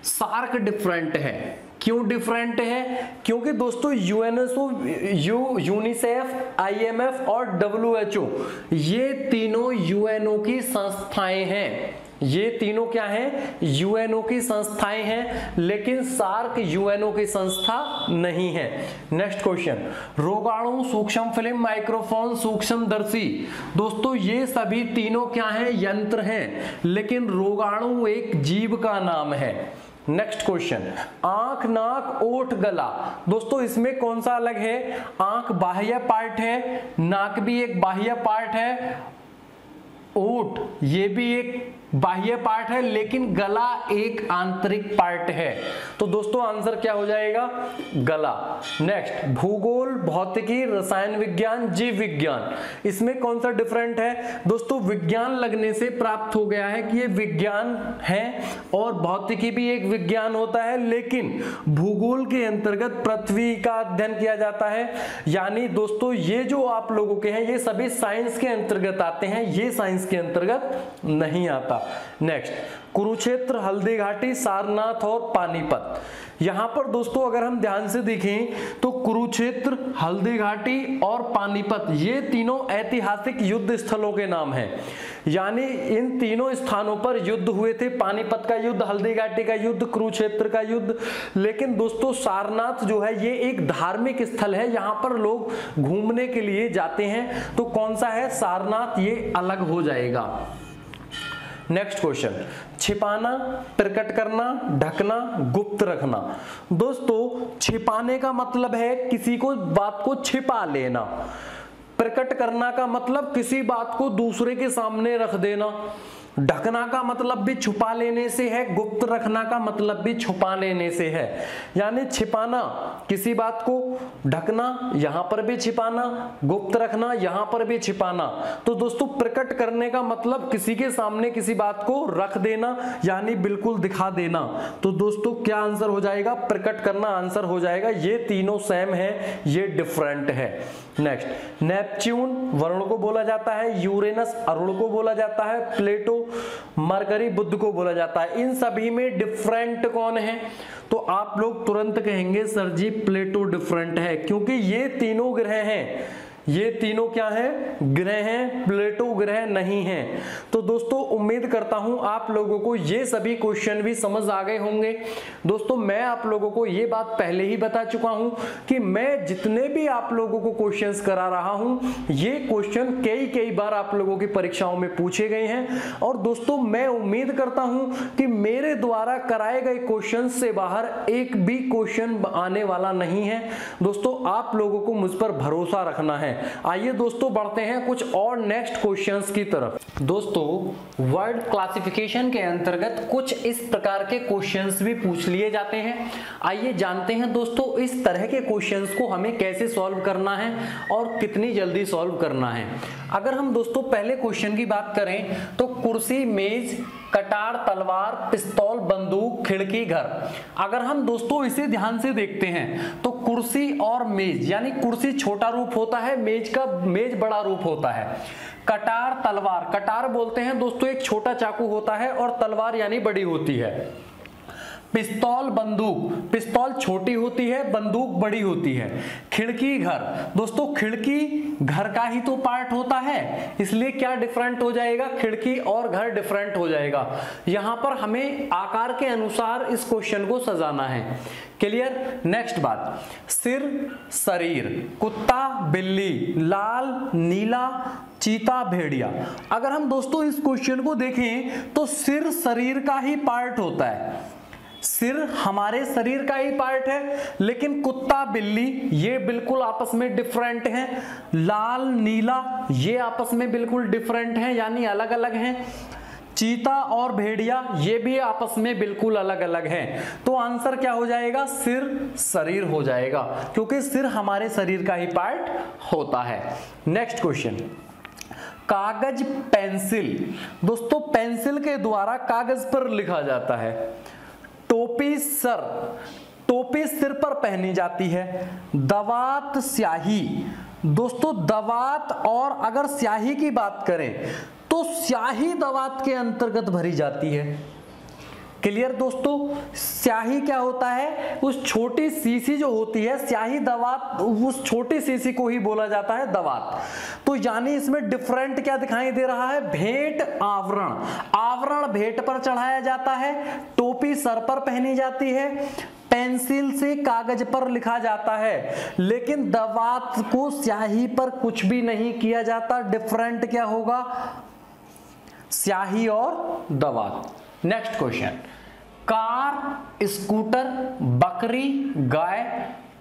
सार्क डिफरेंट है। क्यों डिफरेंट है? क्योंकि दोस्तों यूनिसेफ, IMF और WHO ये तीनों यूएनओ की संस्थाएं हैं। ये तीनों क्या हैं? यूएनओ की संस्थाएं हैं, लेकिन सार्क यूएनओ की संस्था नहीं है। नेक्स्ट क्वेश्चन, रोगाणु, सूक्ष्म फिल्म, माइक्रोफोन, सूक्ष्मदर्शी। दोस्तों ये सभी तीनों क्या हैं? यंत्र हैं, लेकिन रोगाणु एक जीव का नाम है। नेक्स्ट क्वेश्चन, आंख, नाक, ओठ, गला। दोस्तों इसमें कौन सा अलग है? आंख बाह्य पार्ट है, नाक भी एक बाह्य पार्ट है, ओठ ये भी एक बाह्य पार्ट है, लेकिन गला एक आंतरिक पार्ट है। तो दोस्तों आंसर क्या हो जाएगा? गला। नेक्स्ट, भूगोल, भौतिकी, रसायन विज्ञान, जीव विज्ञान। इसमें कौन सा डिफरेंट है? दोस्तों विज्ञान लगने से प्राप्त हो गया है कि ये विज्ञान है, और भौतिकी भी एक विज्ञान होता है, लेकिन भूगोल के अंतर्गत पृथ्वी का अध्ययन किया जाता है। यानी दोस्तों ये जो आप लोगों के हैं ये सभी साइंस के अंतर्गत आते हैं, ये साइंस के अंतर्गत नहीं आता। नेक्स्ट, कुरुक्षेत्र, हल्दी घाटी, सारनाथ और पानीपत। यहां पर दोस्तों अगर हम ध्यान से देखें तो कुरुक्षेत्र, हल्दी घाटी और पानीपत ये तीनों ऐतिहासिक युद्ध स्थलों के नाम हैं। यानी इन तीनों स्थानों पर युद्ध हुए थे, पानीपत का युद्ध, हल्दी घाटी का युद्ध, कुरुक्षेत्र का युद्ध। लेकिन दोस्तों सारनाथ जो है ये एक धार्मिक स्थल है, यहां पर लोग घूमने के लिए जाते हैं। तो कौन सा है? सारनाथ ये अलग हो जाएगा। नेक्स्ट क्वेश्चन, छिपाना, प्रकट करना, ढकना, गुप्त रखना। दोस्तों छिपाने का मतलब है किसी को बात को छिपा लेना, प्रकट करना का मतलब किसी बात को दूसरे के सामने रख देना, ढकना का मतलब भी छुपा लेने से है, गुप्त रखना का मतलब भी छुपा लेने से है। यानी छिपाना किसी बात को, ढकना यहां पर भी छिपाना, गुप्त रखना यहां पर भी छिपाना। तो दोस्तों प्रकट करने का मतलब किसी के सामने किसी बात को रख देना, यानी बिल्कुल दिखा देना। तो दोस्तों क्या आंसर हो जाएगा? प्रकट करना आंसर हो जाएगा। ये तीनों सेम है, ये डिफरेंट है। नेक्स्ट, नेपच्यून वरुण को बोला जाता है, यूरेनस अरुण को बोला जाता है, प्लेटो मरकरी बुध को बोला जाता है। इन सभी में डिफरेंट कौन है? तो आप लोग तुरंत कहेंगे सर जी प्लेटो डिफरेंट है, क्योंकि ये तीनों ग्रह हैं, ये तीनों क्या हैं? ग्रह हैं, प्लेटो ग्रह नहीं है। तो दोस्तों उम्मीद करता हूं आप लोगों को ये सभी क्वेश्चन भी समझ आ गए होंगे। दोस्तों मैं आप लोगों को ये बात पहले ही बता चुका हूं कि मैं जितने भी आप लोगों को क्वेश्चंस करा रहा हूं ये क्वेश्चन कई बार आप लोगों की परीक्षाओं में पूछे गए हैं। और दोस्तों मैं उम्मीद करता हूं कि मेरे द्वारा कराए गए क्वेश्चन से बाहर एक भी क्वेश्चन आने वाला नहीं है। दोस्तों आप लोगों को मुझ पर भरोसा रखना है। आइए दोस्तों बढ़ते हैं कुछ और नेक्स्ट क्वेश्चंस की तरफ। दोस्तों वर्ड क्लासिफिकेशन के अंतर्गत कुछ इस प्रकार के क्वेश्चंस भी पूछ लिए जाते हैं। आइए जानते हैं दोस्तों इस तरह के क्वेश्चंस को हमें कैसे सॉल्व करना है और कितनी जल्दी सॉल्व करना है। अगर हम दोस्तों पहले क्वेश्चन की बात करें तो कुर्सी, मेज, कटार, तलवार, पिस्तौल, बंदूक, खिड़की, घर। अगर हम दोस्तों इसे ध्यान से देखते हैं तो कुर्सी और मेज, यानी कुर्सी छोटा रूप होता है, मेज बड़ा रूप होता है। कटार, तलवार, कटार बोलते हैं दोस्तों एक छोटा चाकू होता है और तलवार यानी बड़ी होती है। पिस्तौल, बंदूक, पिस्तौल छोटी होती है, बंदूक बड़ी होती है। खिड़की, घर, दोस्तों खिड़की घर का ही तो पार्ट होता है, इसलिए क्या डिफरेंट हो जाएगा, खिड़की और घर डिफरेंट हो जाएगा। यहां पर हमें आकार के अनुसार इस क्वेश्चन को सजाना है। क्लियर। नेक्स्ट बात, सिर, शरीर, कुत्ता, बिल्ली, लाल, नीला, चीता, भेड़िया। अगर हम दोस्तों इस क्वेश्चन को देखें तो सिर शरीर का ही पार्ट होता है, सिर हमारे शरीर का ही पार्ट है, लेकिन कुत्ता, बिल्ली ये बिल्कुल आपस में डिफरेंट हैं। लाल, नीला ये आपस में बिल्कुल डिफरेंट हैं, यानी अलग अलग हैं। चीता और भेड़िया ये भी आपस में बिल्कुल अलग अलग हैं। तो आंसर क्या हो जाएगा, सिर शरीर हो जाएगा, क्योंकि सिर हमारे शरीर का ही पार्ट होता है। नेक्स्ट क्वेश्चन, कागज, पेंसिल। दोस्तों पेंसिल के द्वारा कागज पर लिखा जाता है। टोपी, सर, टोपी सिर पर पहनी जाती है। दवात, स्याही, दोस्तों दवात और अगर स्याही की बात करें तो स्याही दवात के अंतर्गत भरी जाती है। क्लियर दोस्तों, स्याही क्या होता है, उस छोटी सीसी जो होती है स्याही दवात, उस छोटी सीसी को ही बोला जाता है दवात। तो यानी इसमें डिफरेंट क्या दिखाई दे रहा है, भेंट, आवरण। आवरण भेंट पर चढ़ाया जाता है, टोपी सर पर पहनी जाती है, पेंसिल से कागज पर लिखा जाता है, लेकिन दवात को स्याही पर कुछ भी नहीं किया जाता। डिफरेंट क्या होगा, स्याही और दवात। नेक्स्ट क्वेश्चन, कार, स्कूटर, बकरी, गाय,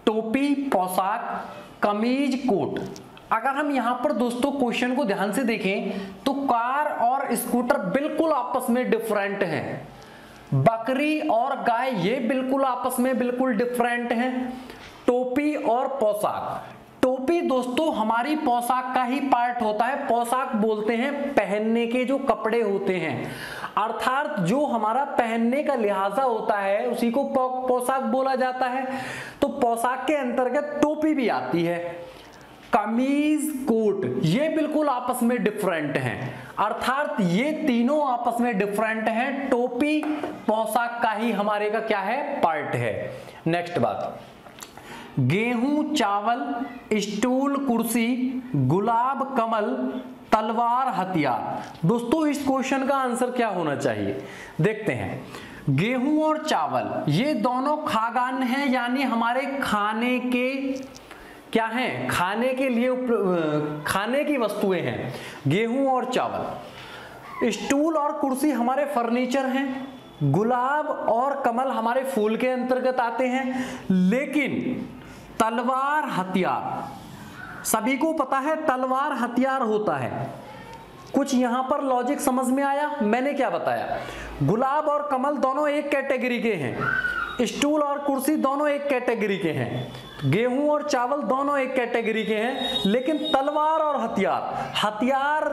टोपी, पोशाक, कमीज, कोट। अगर हम यहां पर दोस्तों क्वेश्चन को ध्यान से देखें तो कार और स्कूटर बिल्कुल आपस में डिफरेंट हैं। बकरी और गाय ये बिल्कुल आपस में बिल्कुल डिफरेंट हैं। टोपी और पोशाक, टोपी दोस्तों हमारी पोशाक का ही पार्ट होता है। पोशाक बोलते हैं पहनने के जो कपड़े होते हैं, अर्थात जो हमारा पहनने का लिहाजा होता है उसी को पोशाक बोला जाता है। तो पोशाक के अंतर्गत टोपी भी आती है। कमीज, कोट ये बिल्कुल आपस में डिफरेंट हैं, अर्थात ये तीनों आपस में डिफरेंट हैं। टोपी पोशाक का ही हमारे का क्या है, पार्ट है। नेक्स्ट बात, गेहूं, चावल, स्टूल, कुर्सी, गुलाब, कमल, तलवार, हथियार। दोस्तों इस क्वेश्चन का आंसर क्या होना चाहिए, देखते हैं। गेहूं और चावल ये दोनों खाद्यान्न हैं, यानी हमारे खाने के क्या हैं, खाने के लिए खाने की वस्तुएं हैं गेहूं और चावल। स्टूल और कुर्सी हमारे फर्नीचर हैं। गुलाब और कमल हमारे फूल के अंतर्गत आते हैं। लेकिन तलवार, हथियार, सभी को पता है तलवार हथियार होता है। कुछ यहां पर लॉजिक समझ में आया, मैंने क्या बताया, गुलाब और कमल दोनों एक कैटेगरी के हैं, स्टूल और कुर्सी दोनों एक कैटेगरी के हैं, गेहूं और चावल दोनों एक कैटेगरी के हैं, लेकिन तलवार और हथियार, हथियार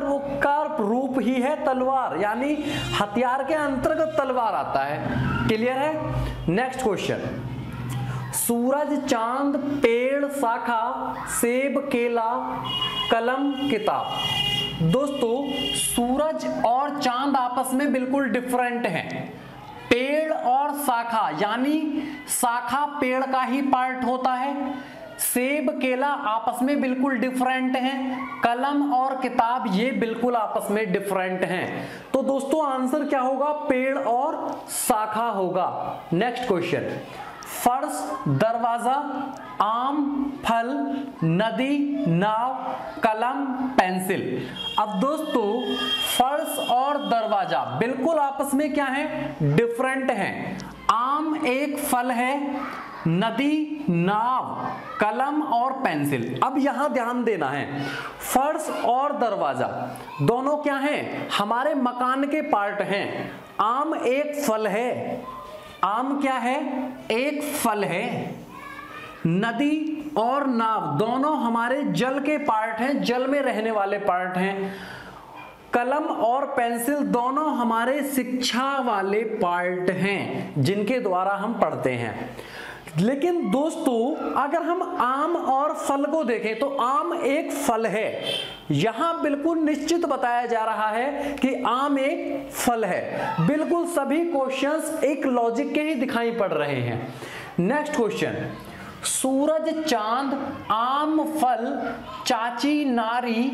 का रूप ही है तलवार, यानी हथियार के अंतर्गत तलवार आता है। क्लियर है। नेक्स्ट क्वेश्चन, सूरज, चांद, पेड़, शाखा, सेब, केला, कलम, किताब। दोस्तों सूरज और चांद आपस में बिल्कुल डिफरेंट हैं। पेड़ और शाखा, यानी शाखा पेड़ का ही पार्ट होता है। सेब, केला आपस में बिल्कुल डिफरेंट हैं। कलम और किताब ये बिल्कुल आपस में डिफरेंट हैं। तो दोस्तों आंसर क्या होगा, पेड़ और शाखा होगा। नेक्स्ट क्वेश्चन, फर्श, दरवाजा, आम, फल, नदी, नाव, कलम, पेंसिल। अब दोस्तों फर्श और दरवाजा बिल्कुल आपस में क्या है, डिफरेंट हैं। आम एक फल है, नदी, नाव, कलम और पेंसिल। अब यहां ध्यान देना है, फर्श और दरवाजा दोनों क्या हैं? हमारे मकान के पार्ट हैं। आम एक फल है, आम क्या है? एक फल है। नदी और नाव दोनों हमारे जल के पार्ट हैं, जल में रहने वाले पार्ट हैं। कलम और पेंसिल दोनों हमारे शिक्षा वाले पार्ट हैं, जिनके द्वारा हम पढ़ते हैं। लेकिन दोस्तों अगर हम आम और फल को देखें तो आम एक फल है, यहां बिल्कुल निश्चित बताया जा रहा है कि आम एक फल है। बिल्कुल सभी क्वेश्चंस एक लॉजिक के ही दिखाई पड़ रहे हैं। नेक्स्ट क्वेश्चन, सूरज, चांद, आम, फल, चाची, नारी,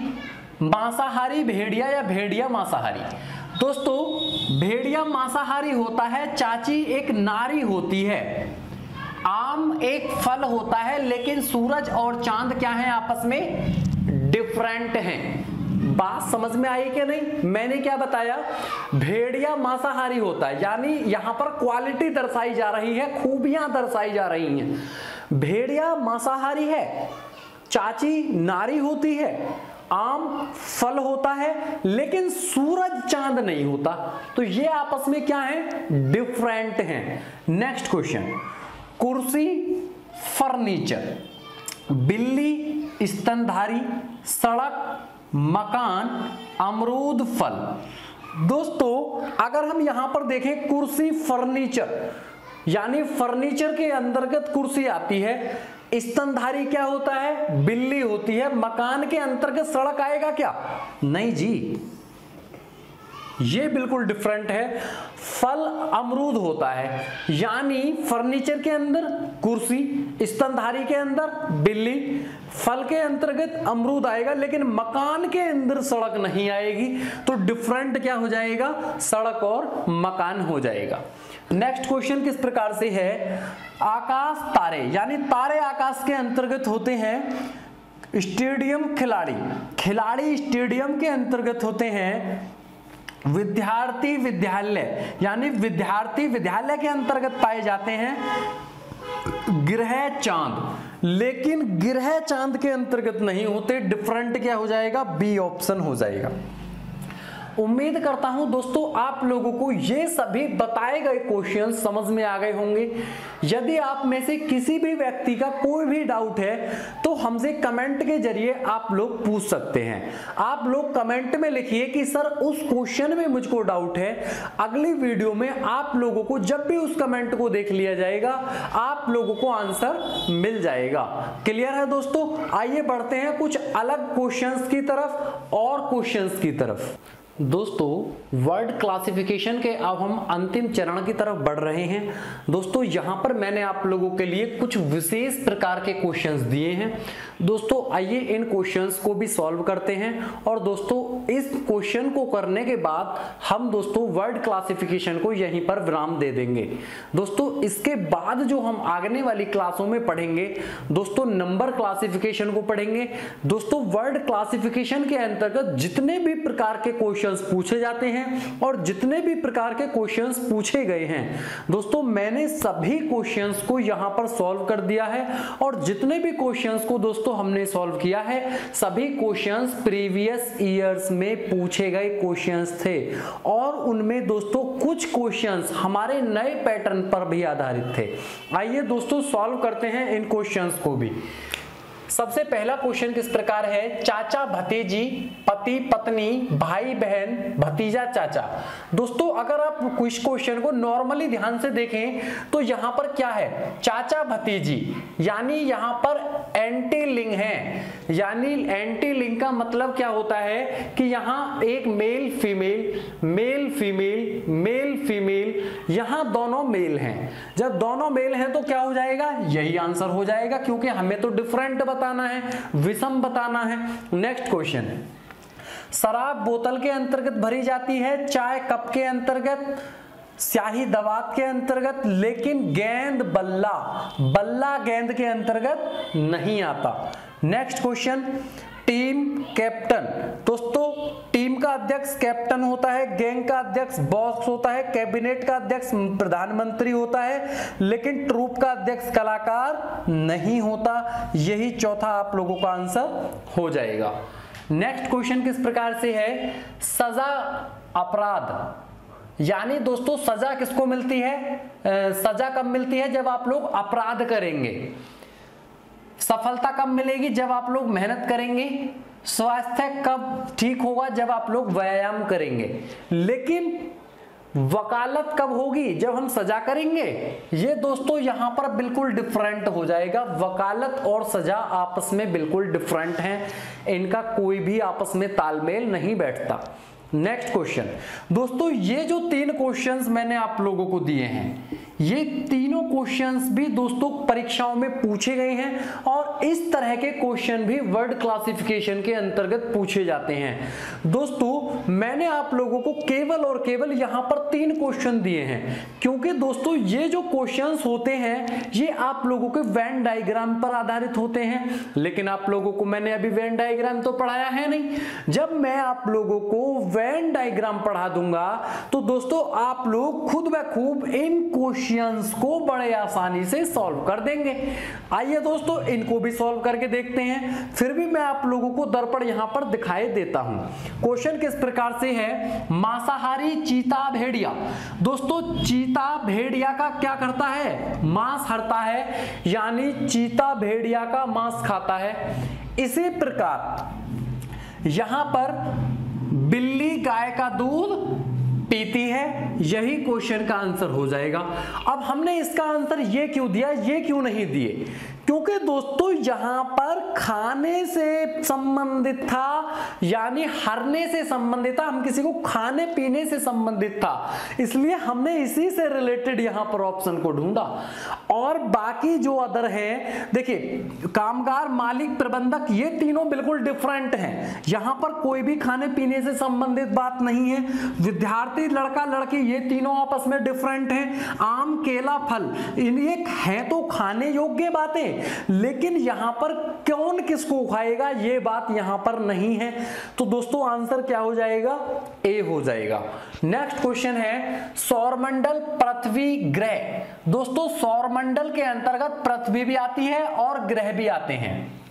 मांसाहारी भेड़िया या भेड़िया मांसाहारी। दोस्तों भेड़िया मांसाहारी होता है, चाची एक नारी होती है, आम एक फल होता है, लेकिन सूरज और चांद क्या है? आपस में डिफरेंट हैं। बात समझ में आई कि नहीं? मैंने क्या बताया? भेड़िया मांसाहारी होता है, यानी यहां पर क्वालिटी दर्शाई जा रही है, खूबियां दर्शाई जा रही हैं। भेड़िया मांसाहारी है, चाची नारी होती है, आम फल होता है, लेकिन सूरज चांद नहीं होता। तो ये आपस में क्या है? डिफरेंट हैं। नेक्स्ट क्वेश्चन, कुर्सी, फर्नीचर, बिल्ली, स्तनधारी, सड़क, मकान, अमरूद, फल। दोस्तों अगर हम यहां पर देखें कुर्सी, फर्नीचर, यानी फर्नीचर के अंतर्गत कुर्सी आती है, स्तनधारी क्या होता है? बिल्ली होती है, मकान के अंतर्गत सड़क आएगा क्या? नहीं जी, ये बिल्कुल डिफरेंट है। फल अमरूद होता है, यानी फर्नीचर के अंदर कुर्सी, स्तनधारी के अंदर बिल्ली, फल के अंतर्गत अमरूद आएगा, लेकिन मकान के अंदर सड़क नहीं आएगी। तो डिफरेंट क्या हो जाएगा? सड़क और मकान हो जाएगा। नेक्स्ट क्वेश्चन किस प्रकार से है? आकाश, तारे, यानी तारे आकाश के अंतर्गत होते हैं। स्टेडियम, खिलाड़ी, खिलाड़ी स्टेडियम के अंतर्गत होते हैं। विद्यार्थी, विद्यालय, यानी विद्यार्थी विद्यालय के अंतर्गत पाए जाते हैं। ग्रह, चांद, लेकिन ग्रह चांद के अंतर्गत नहीं होते। डिफरेंट क्या हो जाएगा? बी ऑप्शन हो जाएगा। उम्मीद करता हूं दोस्तों आप लोगों को ये सभी बताए गए क्वेश्चन समझ में आ गए होंगे। यदि आप में से किसी भी व्यक्ति का कोई भी डाउट है तो हमसे कमेंट के जरिए आप लोग पूछ सकते हैं। आप लोग कमेंट में लिखिए कि सर उस क्वेश्चन में मुझको डाउट है। अगली वीडियो में आप लोगों को जब भी उस कमेंट को देख लिया जाएगा आप लोगों को आंसर मिल जाएगा। क्लियर है दोस्तों? आइए बढ़ते हैं कुछ अलग क्वेश्चंस की तरफ और क्वेश्चंस की तरफ। दोस्तों वर्ड क्लासिफिकेशन के अब हम अंतिम चरण की तरफ बढ़ रहे हैं। दोस्तों यहां पर मैंने आप लोगों के लिए कुछ विशेष प्रकार के क्वेश्चंस दिए हैं। दोस्तों आइए इन क्वेश्चंस को भी सॉल्व करते हैं और दोस्तों इस क्वेश्चन को करने के बाद हम दोस्तों वर्ड क्लासिफिकेशन को यहीं पर विराम दे देंगे। दोस्तों इसके बाद जो हम आगने वाली क्लासों में पढ़ेंगे दोस्तों नंबर क्लासिफिकेशन को पढ़ेंगे। दोस्तों वर्ड क्लासिफिकेशन के अंतर्गत जितने भी प्रकार के क्वेश्चंस पूछे जाते हैं और जितने भी प्रकार के क्वेश्चंस पूछे गए हैं दोस्तों मैंने सभी क्वेश्चंस को यहां पर सॉल्व कर दिया है और जितने भी क्वेश्चंस को दोस्तों हमने सॉल्व किया है सभी क्वेश्चंस प्रीवियस ईयर्स में पूछे गए क्वेश्चंस थे और उनमें दोस्तों कुछ क्वेश्चंस हमारे नए पैटर्न पर भी आधारित थे। आइए दोस्तों सॉल्व करते हैं इन क्वेश्चंस को भी। सबसे पहला क्वेश्चन किस प्रकार है? चाचा भतीजी, पति पत्नी, भाई बहन, भतीजा चाचा। दोस्तों अगर आप इस क्वेश्चन को नॉर्मली ध्यान से देखें तो यहां पर क्या है? चाचा भतीजी, यानी यहां पर एंटी लिंग है। यानी एंटी लिंग का मतलब क्या होता है कि यहां एक male female, male female, male female, यहां दोनों मेल हैं। जब दोनों मेल हैं तो क्या हो जाएगा? यही आंसर हो जाएगा क्योंकि हमें तो डिफरेंट बताना है, विषम बताना है। नेक्स्ट क्वेश्चन, शराब बोतल के अंतर्गत भरी जाती है, चाय कप के अंतर्गत, स्याही दवात के अंतर्गत, लेकिन गेंद बल्ला, बल्ला गेंद के अंतर्गत नहीं आता। Next question, team captain. दोस्तों टीम का अध्यक्ष कैप्टन होता है, गैंग का अध्यक्ष बॉस होता है, कैबिनेट का अध्यक्ष प्रधानमंत्री होता है, लेकिन ट्रूप का अध्यक्ष कलाकार नहीं होता। यही चौथा आप लोगों का आंसर हो जाएगा। नेक्स्ट क्वेश्चन किस प्रकार से है, सजा अपराध, यानी दोस्तों सजा किसको मिलती है, सजा कब मिलती है, जब आप लोग अपराध करेंगे। सफलता कब मिलेगी, जब आप लोग मेहनत करेंगे। स्वास्थ्य कब ठीक होगा, जब आप लोग व्यायाम करेंगे। लेकिन वकालत कब होगी, जब हम सजा करेंगे। ये दोस्तों यहां पर बिल्कुल डिफरेंट हो जाएगा। वकालत और सजा आपस में बिल्कुल डिफरेंट हैं, इनका कोई भी आपस में तालमेल नहीं बैठता। नेक्स्ट क्वेश्चन दोस्तों, ये जो 3 क्वेश्चंस मैंने आप लोगों को दिए हैं, ये तीनों क्वेश्चंस भी दोस्तों परीक्षाओं में पूछे गए हैं और इस तरह के क्वेश्चन भी वर्ड क्लासिफिकेशन के अंतर्गत पूछे जाते हैं। दोस्तों मैंने आप लोगों को केवल और केवल यहां पर 3 क्वेश्चन दिए हैं, क्योंकि दोस्तों ये जो क्वेश्चंस होते हैं ये आप लोगों के वेन डायग्राम पर आधारित होते हैं। लेकिन आप लोगों को मैंने अभी वेन डायग्राम तो पढ़ाया है नहीं। जब मैं आप लोगों को वेन डायग्राम पढ़ा दूंगा तो दोस्तों आप लोग खुद ब खूब इन क्वेश्चंस को बड़े आसानी से सॉल्व कर देंगे। आइए दोस्तों इनको भी सॉल्व करके देखते हैं। फिर भी मैं आप लोगों को दर्पण यहां पर दिखाई देता हूं। क्वेश्चन किस प्रकार से है, मांसाहारी चीता भेड़िया। दोस्तों चीता भेड़िया का क्या करता है, मांस हरता है, यानी चीता भेड़िया का मांस खाता है। इसी प्रकार यहां पर बिल्ली गाय का दूध पीती है, यही क्वेश्चन का आंसर हो जाएगा। अब हमने इसका आंसर ये क्यों दिया, ये क्यों नहीं दिए, क्योंकि दोस्तों यहां पर खाने से संबंधित था, यानी हरने से संबंधित था, हम किसी को खाने पीने से संबंधित था, इसलिए हमने इसी से रिलेटेड यहां पर ऑप्शन को ढूंढा। और बाकी जो अदर हैं, देखिए कामगार, मालिक, प्रबंधक, ये तीनों बिल्कुल डिफरेंट हैं। यहां पर कोई भी खाने पीने से संबंधित बात नहीं है। विद्यार्थी, लड़का लड़की, ये तीनों आपस में डिफरेंट हैं। आम, केला, फल, ये है तो खाने योग्य बातें, लेकिन यहां पर कौन किसको खाएगा ये बात यहां पर नहीं है। तो दोस्तों आंसर क्या हो जाएगा, ए हो जाएगा। नेक्स्ट क्वेश्चन है सौरमंडल, पृथ्वी, ग्रह। दोस्तों सौरमंडल के अंतर्गत पृथ्वी भी आती है और ग्रह भी आते हैं।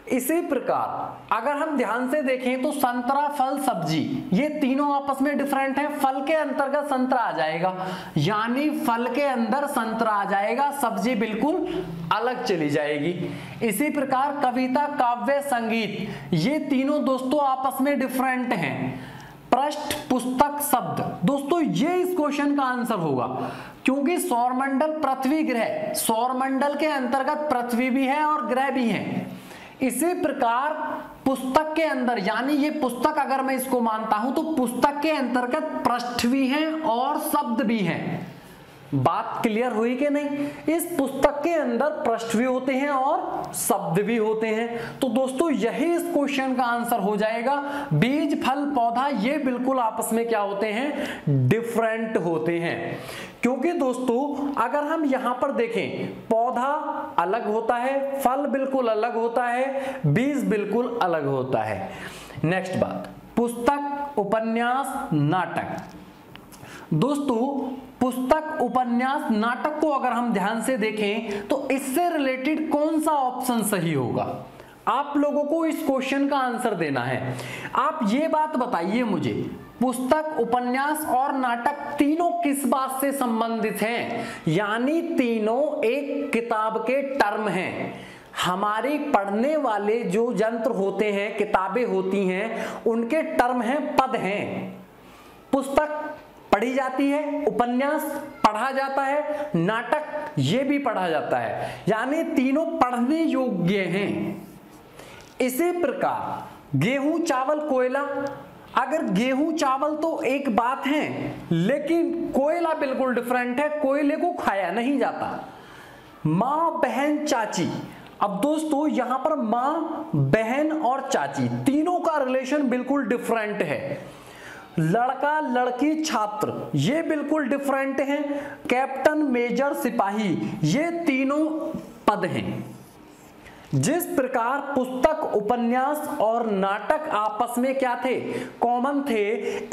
इसी प्रकार अगर हम ध्यान से देखें तो संतरा, फल, सब्जी, ये तीनों आपस में डिफरेंट हैं। फल के अंतर्गत संतरा आ जाएगा, यानी फल के अंदर संतरा आ जाएगा, सब्जी बिल्कुल अलग चली जाएगी। इसी प्रकार कविता, काव्य, संगीत, ये तीनों दोस्तों आपस में डिफरेंट हैं। पृष्ठ, पुस्तक, शब्द, दोस्तों ये इस क्वेश्चन का आंसर होगा, क्योंकि सौरमंडल, पृथ्वी, ग्रह, सौरमंडल के अंतर्गत पृथ्वी भी है और ग्रह भी है। इसी प्रकार पुस्तक के अंदर, यानी ये पुस्तक अगर मैं इसको मानता हूं तो पुस्तक के अंतर्गत पृष्ठ भी है और शब्द भी हैं। बात क्लियर हुई कि नहीं, इस पुस्तक के अंदर पृष्ठ भी होते हैं और शब्द भी होते हैं। तो दोस्तों यही इस क्वेश्चन का आंसर हो जाएगा। बीज, फल, पौधा, ये बिल्कुल आपस में क्या होते हैं, डिफरेंट होते हैं। क्योंकि दोस्तों अगर हम यहां पर देखें, पौधा अलग होता है, फल बिल्कुल अलग होता है, बीज बिल्कुल अलग होता है। नेक्स्ट बात, पुस्तक, उपन्यास, नाटक। दोस्तों पुस्तक, उपन्यास, नाटक को अगर हम ध्यान से देखें तो इससे रिलेटेड कौन सा ऑप्शन सही होगा, आप लोगों को इस क्वेश्चन का आंसर देना है। आप ये बात बताइए मुझे, पुस्तक, उपन्यास और नाटक तीनों किस बात से संबंधित हैं, यानी तीनों एक किताब के टर्म हैं। हमारी पढ़ने वाले जो यंत्र होते हैं, किताबें होती हैं, उनके टर्म हैं, पद हैं। पुस्तक पढ़ी जाती है, उपन्यास पढ़ा जाता है, नाटक ये भी पढ़ा जाता है, यानी तीनों पढ़ने योग्य हैं। इसी प्रकार गेहूं, चावल, कोयला, अगर गेहूं चावल तो एक बात है, लेकिन कोयला बिल्कुल डिफरेंट है, कोयले को खाया नहीं जाता। मां, बहन, चाची, अब दोस्तों यहां पर मां, बहन और चाची तीनों का रिलेशन बिल्कुल डिफरेंट है। लड़का, लड़की, छात्र, ये बिल्कुल डिफरेंट हैं। कैप्टन, मेजर, सिपाही, ये तीनों पद हैं। जिस प्रकार पुस्तक, उपन्यास और नाटक आपस में क्या थे, कॉमन थे,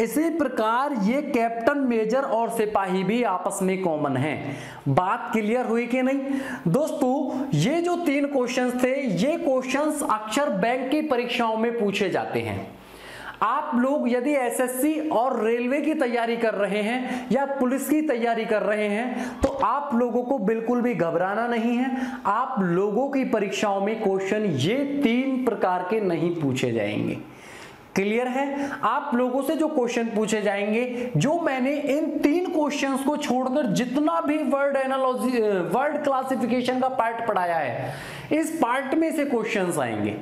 इसी प्रकार ये कैप्टन, मेजर और सिपाही भी आपस में कॉमन हैं। बात क्लियर हुई कि नहीं दोस्तों? ये जो 3 क्वेश्चंस थे, ये क्वेश्चंस अक्सर बैंक की परीक्षाओं में पूछे जाते हैं। आप लोग यदि एसएससी और रेलवे की तैयारी कर रहे हैं या पुलिस की तैयारी कर रहे हैं तो आप लोगों को बिल्कुल भी घबराना नहीं है। आप लोगों की परीक्षाओं में क्वेश्चन ये 3 प्रकार के नहीं पूछे जाएंगे। क्लियर है? आप लोगों से जो क्वेश्चन पूछे जाएंगे, जो मैंने इन 3 क्वेश्चंस को छोड़कर जितना भी वर्ड एनालॉजी, वर्ड क्लासिफिकेशन का पार्ट पढ़ाया है, इस पार्ट में से क्वेश्चंस आएंगे।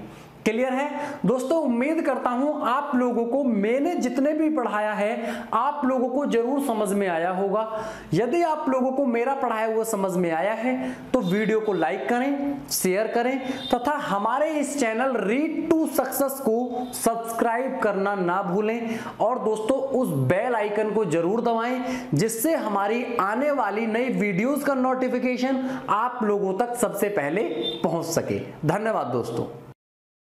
क्लियर है दोस्तों? उम्मीद करता हूं आप लोगों को मैंने जितने भी पढ़ाया है आप लोगों को जरूर समझ में आया होगा। यदि आप लोगों को मेरा पढ़ाया हुआ समझ में आया है तो वीडियो को लाइक करें, शेयर करें तथा हमारे इस चैनल रीड टू सक्सेस को सब्सक्राइब करना ना भूलें। और दोस्तों उस बेल आइकन को जरूर दबाएं जिससे हमारी आने वाली नई वीडियोस का नोटिफिकेशन आप लोगों तक सबसे पहले पहुंच सके। धन्यवाद दोस्तों।